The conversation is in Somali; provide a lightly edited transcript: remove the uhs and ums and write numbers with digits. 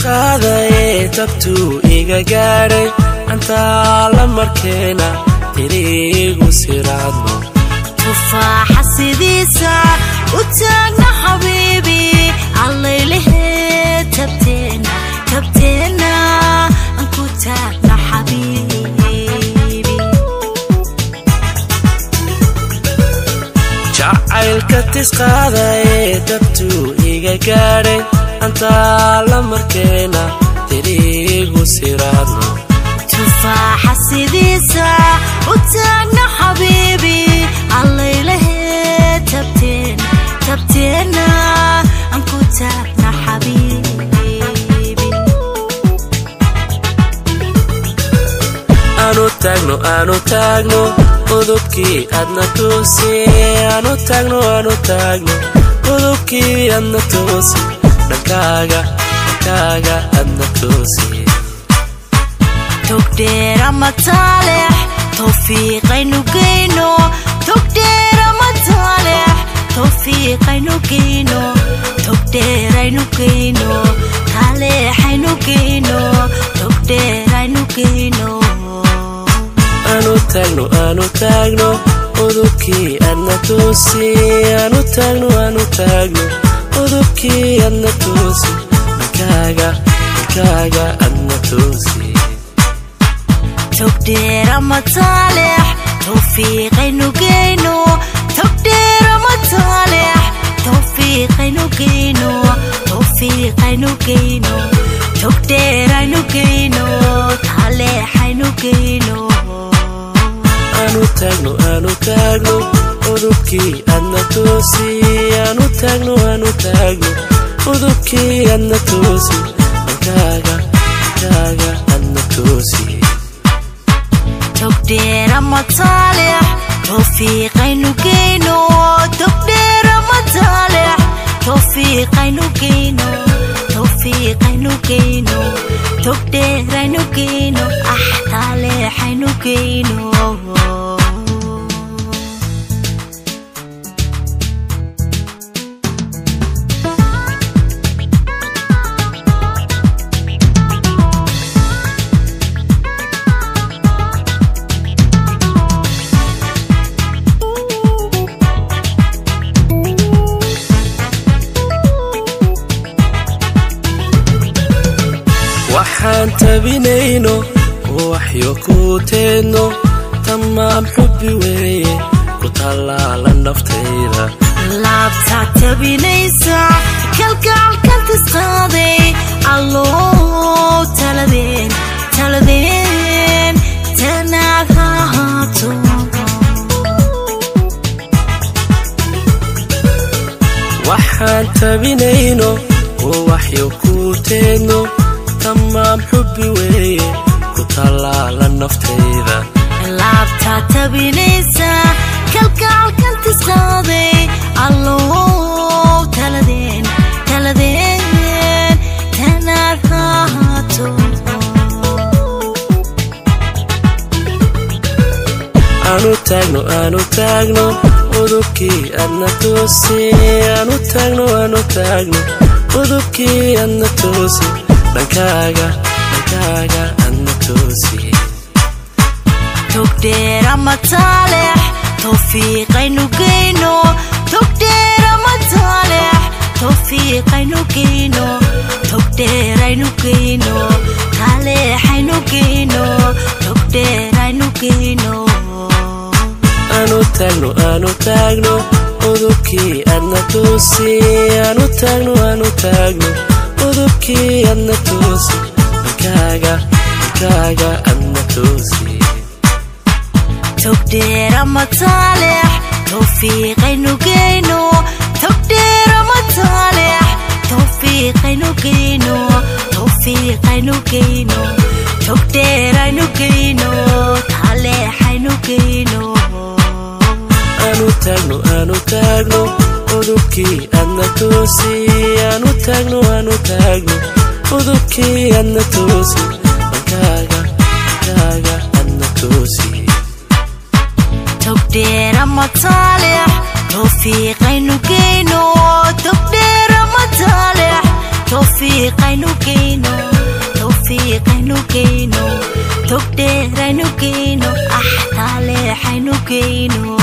tisqaadaye tabtu iga gaaray anta la markeena tiriigu siraadno tufaaxa sidiisa u taagna xabiibi allaylehe tabteena aan ku taagna xabiibi jacaylka tisqaadaye tabtu iga gaaray anta la markeena tiriigu siraadno tufaaxa sidiisa u taagna xabiibi allaylehe tabteena aan ku taagna xabiibi aanu taagno udubkii adna tuusi aanu taagno udubkii adna tuusi dhankaaga adna tuusi togdheera mataalex tawfiiqaynu geyno togdheera mataalex tawfiiqaynu geyno togdheeraynu geyno taaleexaynu geyno togdheeraynu geyno aanu taagno udubkii adna tuusi aanu taagno udubkii adna tuusi dhankaaga adna tuusi togdheera mataalex tawfiiqaynu geyno togdheera mataalex tawfiiqaynu geyno togdheeraynu geyno taaleexaynu geyno aanu taagno udubkii adna tuusi aanu taagno udubkii adna tuusi dhankaaga adna tuusi togdheera mataalex tawfiiqaynu geyno togdheera mataalex tawfiiqaynu geyno togdheeraynu geyno taaleexaynu geyno waxaan tabinayno waxyo ku teedno tamaam xubbi weeye ku tallaala naftayda laabtaa tabinaysa kalgacalkan tisqaaday alloo taladeen tanaad ha ahaato waxaan tabinayno waxyo ku teedno tamaam xubbi weeye ku tallaala naftayda laabtaa tabinaysa kalgacalkan tisqaaday alloo taladeen tanaad ha ahaato aanu taagno udubkii adna tuusi aanu taagno udubkii adna tuusi dhankaaga adna tuusi togdheera mataalex tawfiiqaynu geyno togdheera mataalex tawfiiqaynu geyno togdheeraynu geyno taaleexaynu geyno togdheeraynu geyno aanu taagno udubkii adna tuusi aanu taagno udubkii adna tuusi dhankaaga adna tuusi togdheera mataalex tawfiiqaynu geyno togdheera mataalex tawfiiqaynu geyno togdheeraynu geyno taaleexaynu geyno aanu taagno udubkii adna tuusi aanu taagno udubkii adna tuusi dhankaaga adna tuusi togdheera mataalex tawfiiqaynu geyno togdheera mataalex tawfiiqaynu geyno geyno tog dheeraynu geyno ah taaleexaynu geyno